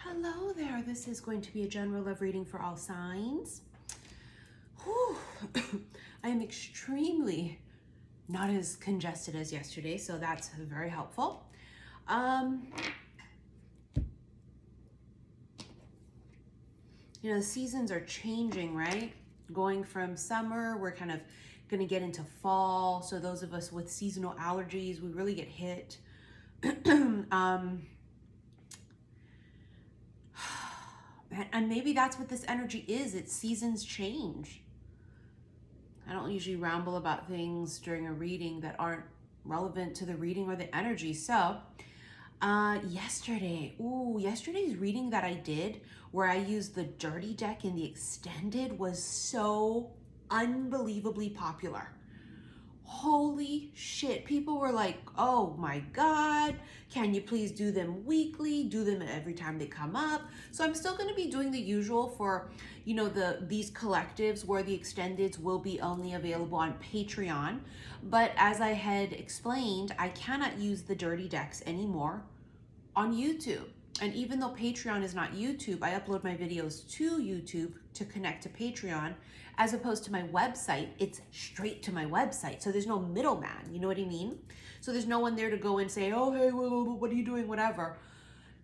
Hello there. This is going to be a general love reading for all signs. Whew. I am extremely not as congested as yesterday, so that's very helpful. You know, the seasons are changing, right? Going from summer, we're kind of going to get into fall. So those of us with seasonal allergies, we really get hit. And maybe that's what this energy is. It's seasons change. I don't usually ramble about things during a reading that aren't relevant to the reading or the energy. So yesterday's reading that I did where I used the dirty deck in the extended was so unbelievably popular. Holy shit. People were like, oh my God, can you please do them weekly? Do them every time they come up. So I'm still going to be doing the usual for, you know, these collectives where the extendeds will be only available on Patreon. But as I had explained, I cannot use the dirty decks anymore on YouTube. And even though Patreon is not YouTube, I upload my videos to YouTube to connect to Patreon, as opposed to my website. It's straight to my website. So there's no middleman, you know what I mean? So there's no one there to go and say, oh, hey, what are you doing, whatever.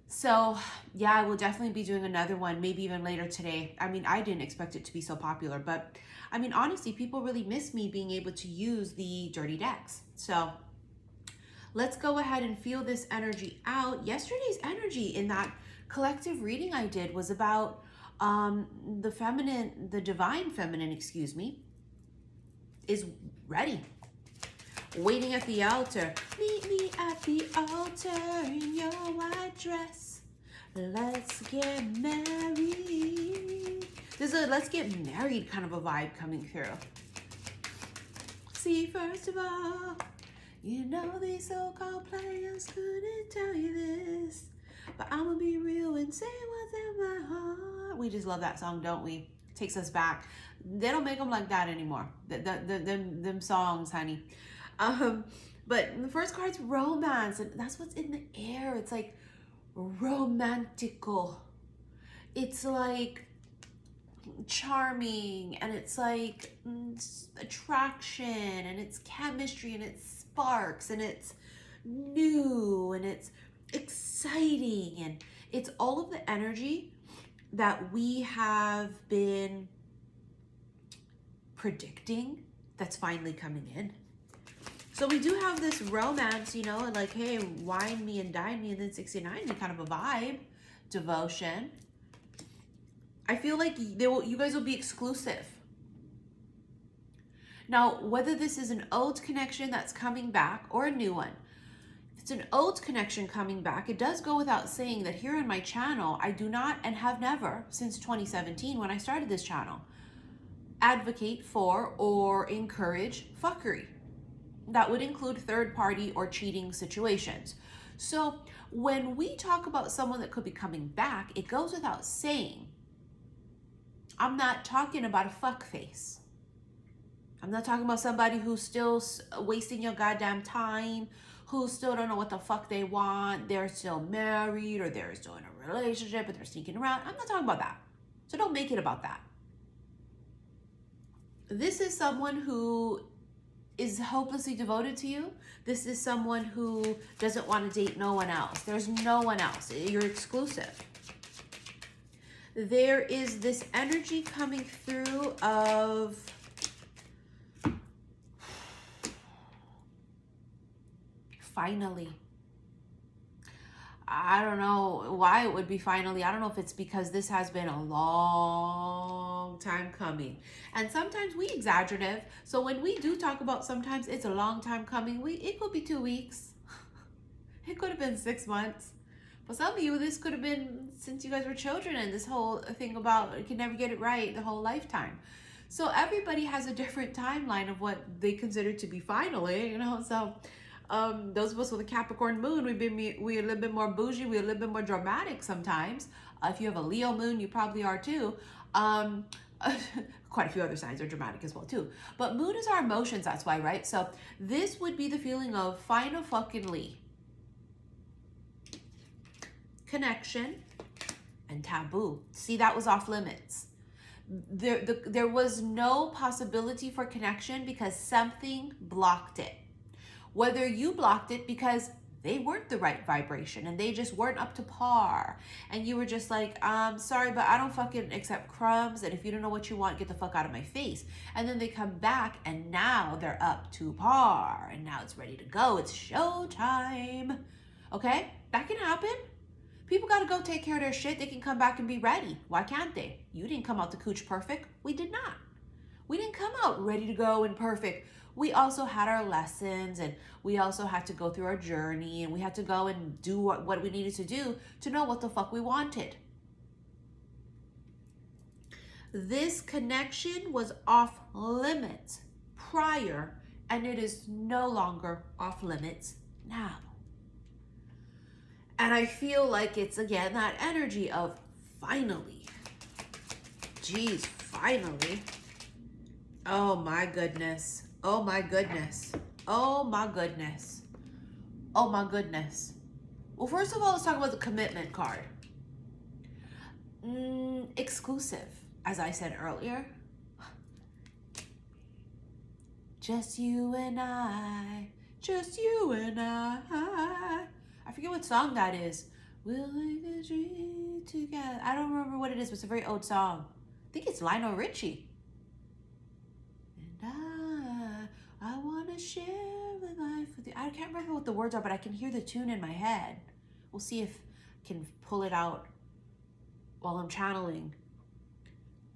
So yeah, I will definitely be doing another one, maybe even later today. I mean, I didn't expect it to be so popular, but I mean, honestly, people really miss me being able to use the dirty decks. So let's go ahead and feel this energy out. Yesterday's energy in that collective reading I did was about the divine feminine, is ready. Waiting at the altar. Meet me at the altar in your white dress. Let's get married. There's a let's get married kind of a vibe coming through. See, first of all, you know these so-called players couldn't tell you this, but I'ma be real and say what's in my heart. We just love that song, don't we? Takes us back. They don't make them like that anymore. Them songs, honey. But the first card's romance, and that's what's in the air. It's like romantical. It's like charming, and it's like attraction, and it's chemistry, and it's sparks, and it's new, and it's exciting, and it's all of the energy that we have been predicting that's finally coming in. So we do have this romance, you know, and like, hey, wine me and dine me, and then 69, kind of a vibe, devotion. I feel like you guys will be exclusive. Now, whether this is an old connection that's coming back or a new one, if it's an old connection coming back, it does go without saying that here on my channel, I do not and have never, since 2017 when I started this channel, advocate for or encourage fuckery. That would include third party or cheating situations. So when we talk about someone that could be coming back, it goes without saying, I'm not talking about a fuck face. I'm not talking about somebody who's still wasting your goddamn time, who still don't know what the fuck they want. They're still married, or they're still in a relationship, but they're sneaking around. I'm not talking about that. So don't make it about that. This is someone who is hopelessly devoted to you. This is someone who doesn't want to date no one else. There's no one else. You're exclusive. There is this energy coming through of finally. I don't know why it would be finally. I don't know if it's because this has been a long time coming. And sometimes we exaggerative. So when we do talk about sometimes it's a long time coming, it could be 2 weeks. It could have been 6 months. For some of you, this could have been since you guys were children, and this whole thing about you can never get it right the whole lifetime. So everybody has a different timeline of what they consider to be finally, you know. So those of us with a Capricorn moon, we're a little bit more bougie, we're a little bit more dramatic sometimes. If you have a Leo moon, you probably are too. Quite a few other signs are dramatic as well too. But moon is our emotions, that's why, right? So this would be the feeling of final fucking Lee. Connection, and taboo. See, that was off limits. There was no possibility for connection because something blocked it. Whether you blocked it because they weren't the right vibration and they just weren't up to par, and you were just like, sorry, but I don't fucking accept crumbs, and if you don't know what you want, get the fuck out of my face. And then they come back and now they're up to par and now it's ready to go. It's showtime. Okay, that can happen. People got to go take care of their shit. They can come back and be ready. Why can't they? You didn't come out the cooch perfect. We did not. We didn't come out ready to go and perfect. We also had our lessons, and we also had to go through our journey, and we had to go and do what we needed to do to know what the fuck we wanted. This connection was off limits prior, and it is no longer off limits now. And I feel like it's, again, that energy of finally. Geez, finally. Oh my goodness. Oh my goodness. Oh my goodness. Oh my goodness. Well, first of all, let's talk about the commitment card. Exclusive, as I said earlier. Just you and I. Just you and I. I forget what song that is. We'll live a dream together. I don't remember what it is, but it's a very old song. I think it's Lionel Richie. And I want to share my life with you. I can't remember what the words are, but I can hear the tune in my head. We'll see if I can pull it out while I'm channeling.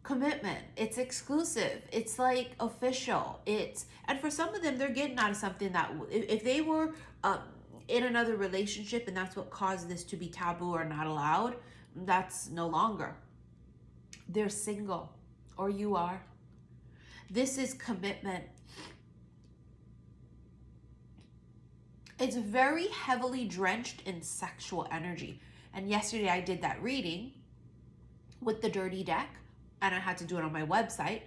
Commitment. It's exclusive. It's like official. And for some of them, they're getting out of something that if they were in another relationship and that's what caused this to be taboo or not allowed, that's no longer. They're single, or you are. This is commitment. It's very heavily drenched in sexual energy. And yesterday I did that reading with the dirty deck, and I had to do it on my website.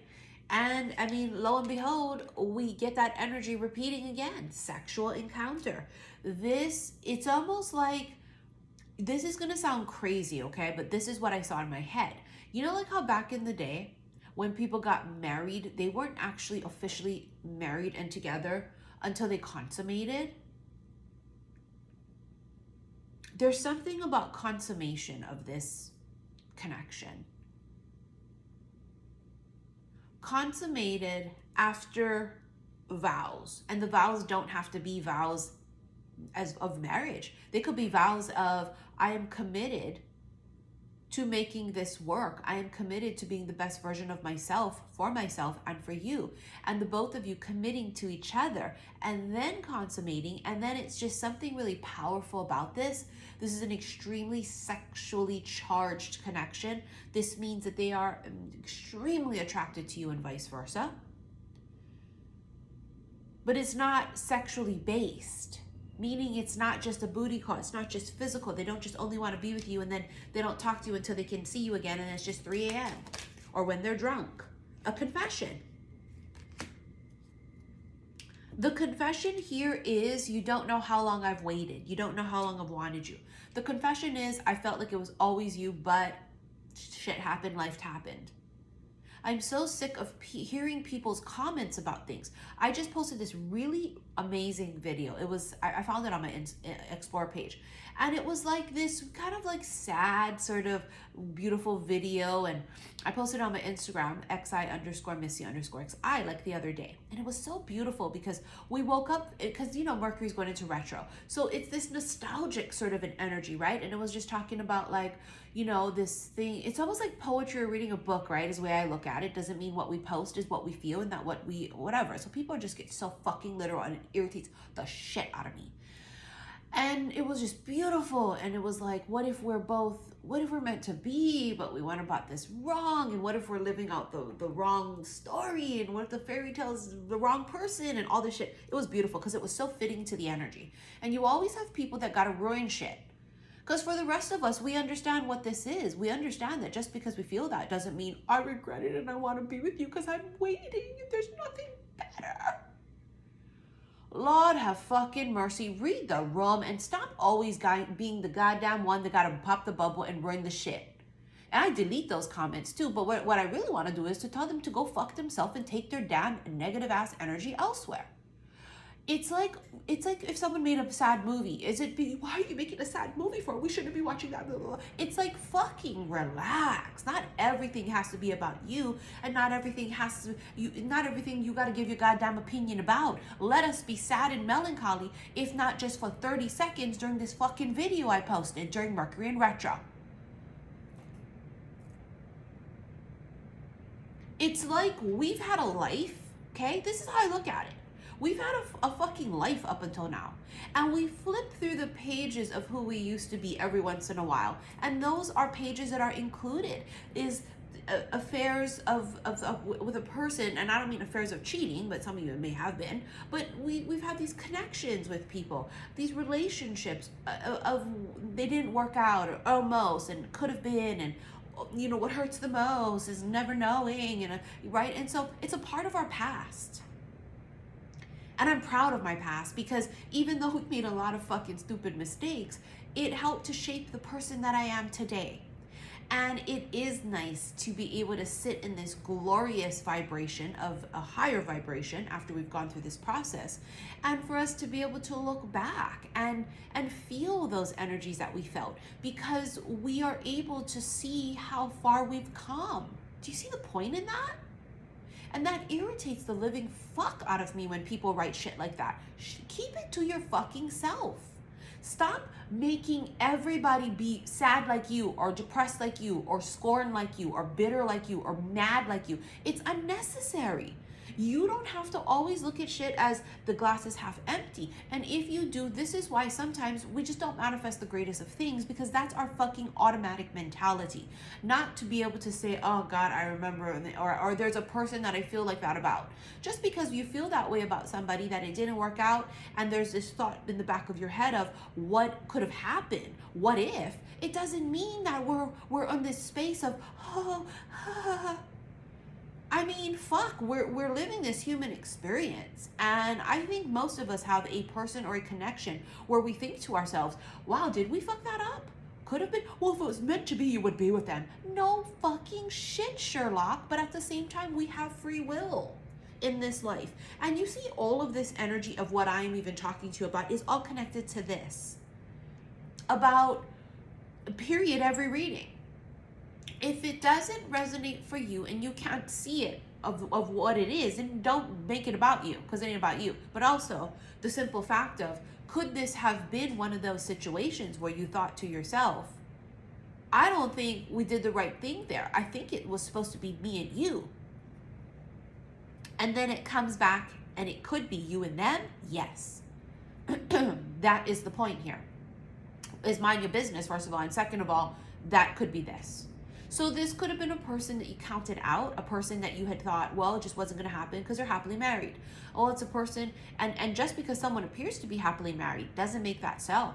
And I mean, lo and behold, we get that energy repeating again. Sexual encounter. It's almost like, this is going to sound crazy, okay? But this is what I saw in my head. You know, like how back in the day, when people got married, they weren't actually officially married and together until they consummated? There's something about consummation of this connection. Consummated after vows, and the vows don't have to be vows as of marriage. They could be vows of, I am committed to making this work. I am committed to being the best version of myself for myself and for you. And the both of you committing to each other and then consummating. And then it's just something really powerful about this. This is an extremely sexually charged connection. This means that they are extremely attracted to you and vice versa. But it's not sexually based. Meaning it's not just a booty call. It's not just physical. They don't just only want to be with you and then they don't talk to you until they can see you again and it's just 3 a.m. or when they're drunk. A confession. The confession here is, you don't know how long I've waited. You don't know how long I've wanted you. The confession is, I felt like it was always you, but shit happened, life happened. I'm so sick of hearing people's comments about things. I just posted this really amazing video. I found it on my Explore page. And it was like this kind of like sad sort of beautiful video. And I posted it on my Instagram, xi_missy_xi, like the other day. And it was so beautiful because we woke up, because, you know, Mercury's going into retro. So it's this nostalgic sort of an energy, right? And it was just talking about like, you know, this thing. It's almost like poetry or reading a book, right? Is the way I look at it. Doesn't mean what we post is what we feel and not what we, whatever. So people just get so fucking literal and it irritates the shit out of me. And it was just beautiful. And it was like, what if we're meant to be, but we went about this wrong? And what if we're living out the wrong story? And what if the fairy tale is the wrong person? And all this shit. It was beautiful because it was so fitting to the energy. And you always have people that gotta ruin shit. Because for the rest of us, we understand what this is. We understand that just because we feel that doesn't mean I regret it and I want to be with you because I'm waiting and there's nothing better. Lord have fucking mercy. Read the room and stop always being the goddamn one that gotta pop the bubble and ruin the shit. And I delete those comments too. But what I really want to do is to tell them to go fuck themselves and take their damn negative ass energy elsewhere. It's like if someone made a sad movie. Why are you making a sad movie for? We shouldn't be watching that. Blah, blah, blah. It's like, fucking relax. Not everything has to be about you, and not everything you got to give your goddamn opinion about. Let us be sad and melancholy, if not just for 30 seconds during this fucking video I posted during Mercury in Retro. It's like we've had a life, okay? This is how I look at it. We've had a fucking life up until now. And we flip through the pages of who we used to be every once in a while. And those are pages that are included. Is affairs with a person, and I don't mean affairs of cheating, but some of you may have been, but we've had these connections with people, these relationships of they didn't work out, or almost, and could have been, and you know, what hurts the most is never knowing, and right? And so it's a part of our past. And I'm proud of my past, because even though we made a lot of fucking stupid mistakes, it helped to shape the person that I am today. And it is nice to be able to sit in this glorious vibration of a higher vibration after we've gone through this process, and for us to be able to look back and feel those energies that we felt, because we are able to see how far we've come. Do you see the point in that? And that irritates the living fuck out of me when people write shit like that. Keep it to your fucking self. Stop making everybody be sad like you, or depressed like you, or scorned like you, or bitter like you, or mad like you. It's unnecessary. You don't have to always look at shit as the glass is half empty. And if you do, this is why sometimes we just don't manifest the greatest of things, because that's our fucking automatic mentality. Not to be able to say, oh God, I remember, or there's a person that I feel like that about. Just because you feel that way about somebody, that it didn't work out, and there's this thought in the back of your head of what could have happened, what if, it doesn't mean that we're on this space of, I mean, fuck, we're living this human experience. And I think most of us have a person or a connection where we think to ourselves, wow, did we fuck that up? Could have been. Well, if it was meant to be, you would be with them. No fucking shit, Sherlock. But at the same time, we have free will in this life. And you see, all of this energy of what I'm even talking to you about is all connected to this. About, period, every reading. If it doesn't resonate for you and you can't see it of what it is, then don't make it about you, because it ain't about you. But also the simple fact of, could this have been one of those situations where you thought to yourself, I don't think we did the right thing there. I think it was supposed to be me and you. And then it comes back and it could be you and them. Yes. That is the point here. Is mind your business, first of all. And second of all, that could be this. So this could have been a person that you counted out, a person that you had thought, well, it just wasn't going to happen because they're happily married. Oh, it's a person, and just because someone appears to be happily married doesn't make that so.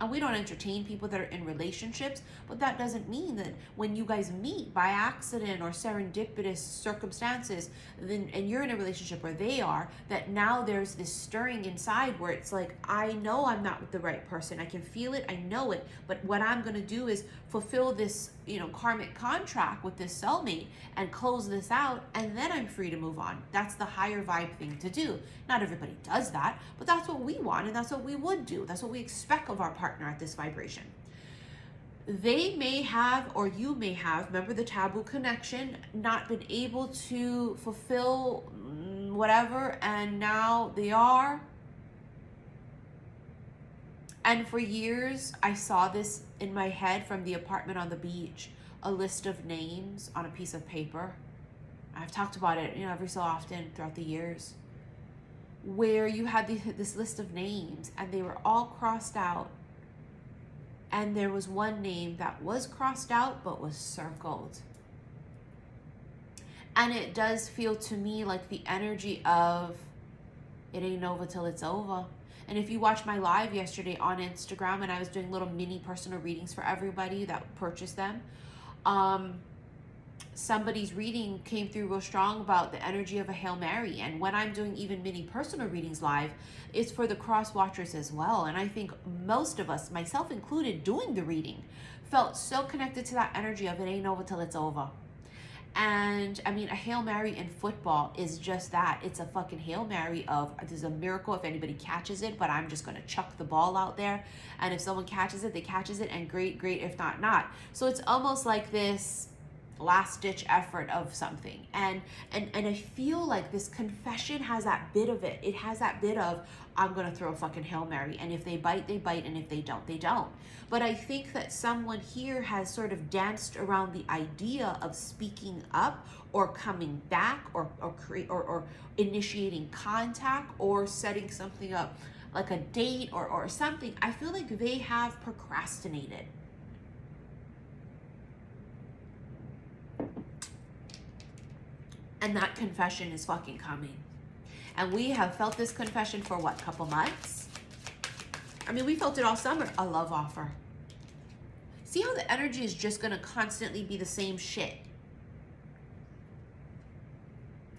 And we don't entertain people that are in relationships, but that doesn't mean that when you guys meet by accident or serendipitous circumstances, then, and you're in a relationship where they are, that now there's this stirring inside where it's like, I know I'm not with the right person. I can feel it. I know it. But what I'm going to do is fulfill this, karmic contract with this soulmate and close this out, and then I'm free to move on. That's the higher vibe thing to do. Not everybody does that, but that's what we want, and that's what we would do. That's what we expect of our partner at this vibration. They may have, or you may have, remember the taboo connection, not been able to fulfill whatever, and now they are. And for years, I saw this in my head from the apartment on the beach, a list of names on a piece of paper. I've talked about it, every so often throughout the years, where you had this list of names and they were all crossed out. And there was one name that was crossed out but was circled. And it does feel to me like the energy of, it ain't over till it's over. And if you watched my live yesterday on Instagram, and I was doing little mini personal readings for everybody that purchased them, somebody's reading came through real strong about the energy of a Hail Mary. And when I'm doing even mini personal readings live, it's for the cross watchers as well. And I think most of us, myself included, doing the reading, felt so connected to that energy of it ain't over till it's over. And I mean, a Hail Mary in football is just that. It's a fucking Hail Mary of, there's a miracle if anybody catches it, but I'm just going to chuck the ball out there. And if someone catches it, they catches it, and great, if not, not. So it's almost like this last ditch effort of something. And I feel like this confession has that bit of it. It has that bit of, I'm going to throw a fucking Hail Mary. And if they bite, they bite. And if they don't, they don't. But I think that someone here has sort of danced around the idea of speaking up or coming back or initiating contact or setting something up like a date or something. I feel like they have procrastinated. And that confession is fucking coming. And we have felt this confession for what, couple months? I mean, we felt it all summer. A love offer. See how the energy is just going to constantly be the same shit?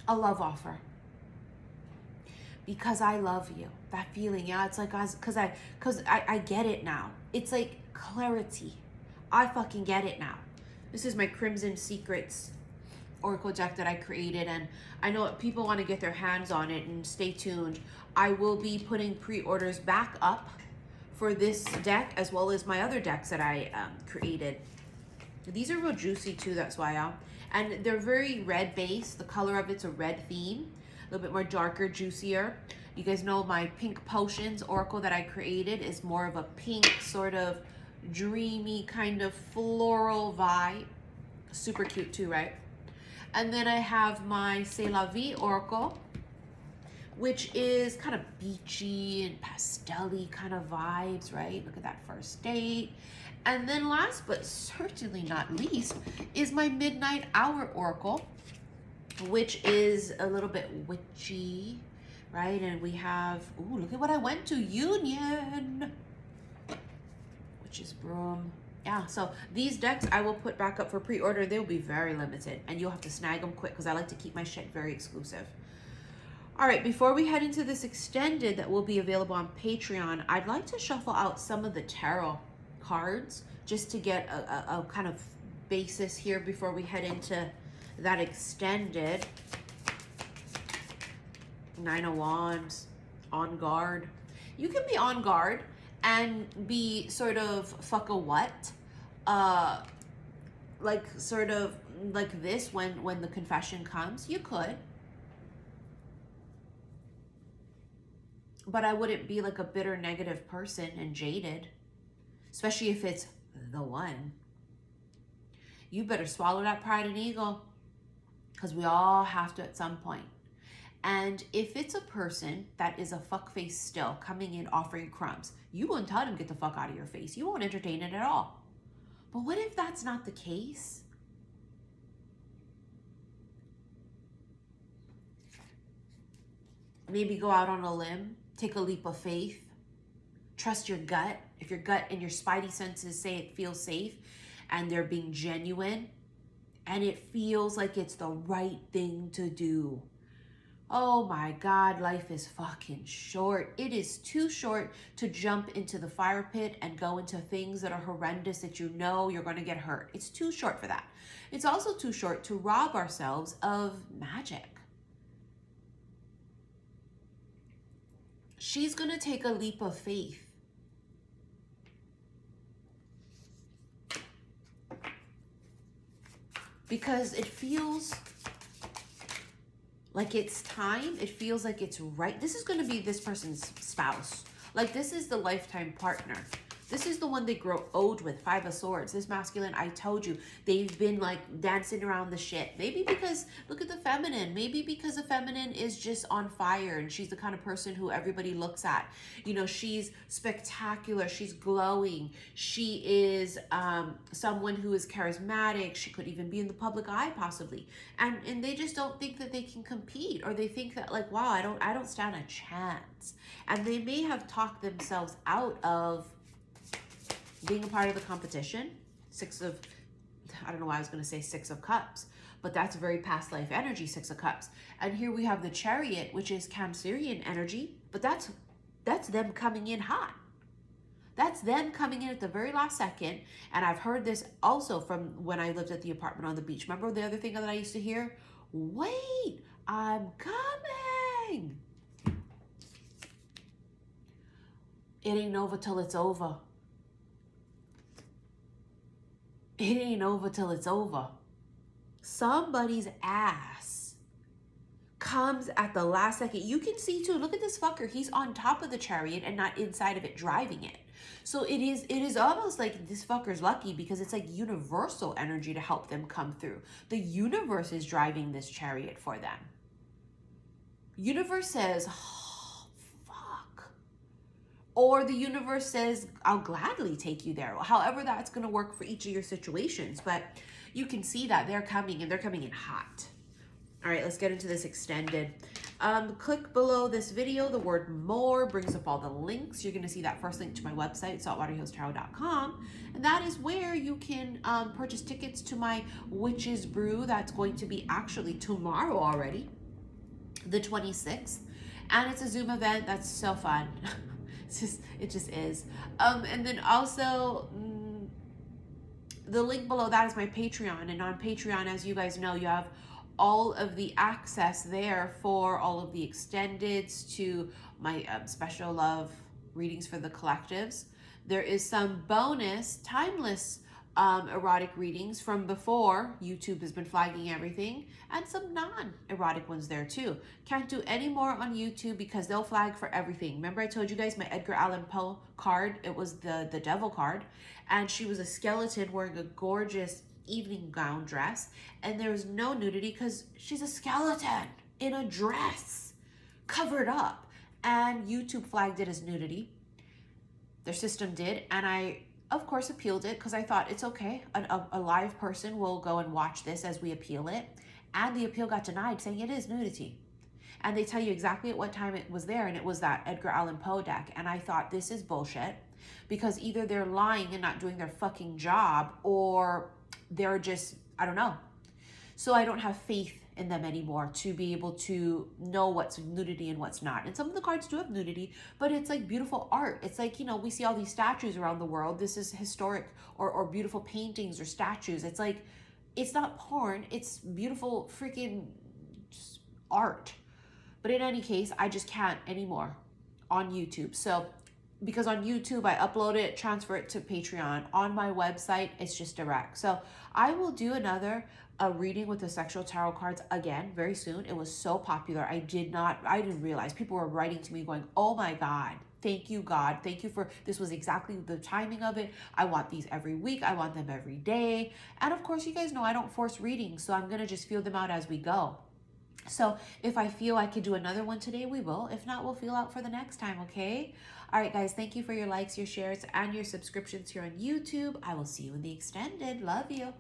A love offer. Because I love you. That feeling, yeah, it's like, because I get it now. It's like clarity. I fucking get it now. This is my Crimson Secrets Oracle deck that I created, and I know people want to get their hands on it, and stay tuned. I will be putting pre-orders back up for this deck as well as my other decks that I created. These are real juicy too, that's why and they're very red based. The color of it's a red theme, a little bit more darker, juicier. You guys know my Pink Potions Oracle that I created is more of a pink, sort of dreamy, kind of floral vibe. Super cute too, right? And then I have my C'est la Vie Oracle, which is kind of beachy and pastel-y kind of vibes, right? Look at that first date. And then last but certainly not least is my Midnight Hour Oracle, which is a little bit witchy, right? And we have, ooh, look at what I went to, Union, which is Broom. Yeah, so these decks I will put back up for pre-order. They will be very limited, and you'll have to snag them quick because I like to keep my shit very exclusive. All right, before we head into this extended that will be available on Patreon, I'd like to shuffle out some of the tarot cards just to get a kind of basis here before we head into that extended. Nine of Wands, on guard. You can be on guard and be sort of fuck a what, like sort of like this when the confession comes. You could, but I wouldn't be like a bitter, negative person and jaded, especially if it's the one. You better swallow that pride and ego, because we all have to at some point. And if it's a person that is a fuckface still coming in offering crumbs, you won't tell them get the fuck out of your face. You won't entertain it at all. But what if that's not the case? Maybe go out on a limb, take a leap of faith, trust your gut. If your gut and your spidey senses say it feels safe and they're being genuine and it feels like it's the right thing to do. Oh my God, life is fucking short. It is too short to jump into the fire pit and go into things that are horrendous that you know you're going to get hurt. It's too short for that. It's also too short to rob ourselves of magic. She's going to take a leap of faith. Because it feels like it's time. It feels like it's right. This is going to be this person's spouse. Like, this is the lifetime partner. This is the one they grow old with. Five of Swords. This masculine, I told you, they've been like dancing around the shit. Maybe because, look at the feminine. Maybe because the feminine is just on fire and she's the kind of person who everybody looks at. You know, she's spectacular. She's glowing. She is someone who is charismatic. She could even be in the public eye possibly. And they just don't think that they can compete, or they think that like, wow, I don't stand a chance. And they may have talked themselves out of being a part of the competition. I don't know why I was going to say Six of Cups, but that's very past life energy, Six of Cups. And here we have the Chariot, which is Cancerian energy, but that's them coming in hot. That's them coming in at the very last second. And I've heard this also from when I lived at the apartment on the beach. Remember the other thing that I used to hear? Wait, I'm coming. It ain't over till it's over. It ain't over till it's over. Somebody's ass comes at the last second. You can see too, look at this fucker. He's on top of the chariot and not inside of it driving it. So it is almost like this fucker's lucky because it's like universal energy to help them come through. The universe is driving this chariot for them. Universe says, oh, fuck. Or the universe says, I'll gladly take you there. However that's going to work for each of your situations. But you can see that they're coming and they're coming in hot. All right, let's get into this extended. Click below this video. The word more brings up all the links. You're going to see that first link to my website, saltwaterhillstarot.com. And that is where you can purchase tickets to my Witch's Brew. That's going to be actually tomorrow already, the 26th. And it's a Zoom event. That's so fun. It just is. And then also, the link below that is my Patreon. And on Patreon, as you guys know, you have all of the access there for all of the extendeds to my special love readings for the collectives. There is some bonus timeless erotic readings from before. YouTube has been flagging everything, and some non-erotic ones there too. Can't do any more on YouTube because they'll flag for everything. Remember I told you guys my Edgar Allan Poe card? It was the devil card, and she was a skeleton wearing a gorgeous evening gown dress, and there's no nudity because she's a skeleton in a dress covered up, and YouTube flagged it as nudity. Their system did, and I of course appealed it because I thought it's okay. A live person will go and watch this as we appeal it, and the appeal got denied saying it is nudity. And they tell you exactly at what time it was there, and it was that Edgar Allan Poe deck. And I thought, this is bullshit, because either they're lying and not doing their fucking job, or they're just, I don't know. So I don't have faith in them anymore to be able to know what's nudity and what's not. And some of the cards do have nudity, but it's like beautiful art. It's like, you know, we see all these statues around the world. This is historic or beautiful paintings or statues. It's like, it's not porn. It's beautiful freaking art. But in any case, I just can't anymore on YouTube. So because on YouTube, I upload it, transfer it to Patreon. On my website, it's just direct. So I will do another reading with the sexual tarot cards again very soon. It was so popular. I didn't realize. People were writing to me going, oh my God, thank you, God. Thank you for, this was exactly the timing of it. I want these every week. I want them every day. And of course, you guys know I don't force readings, so I'm going to just feel them out as we go. So if I feel I could do another one today, we will. If not, we'll feel out for the next time, okay? All right, guys, thank you for your likes, your shares, and your subscriptions here on YouTube. I will see you in the extended. Love you.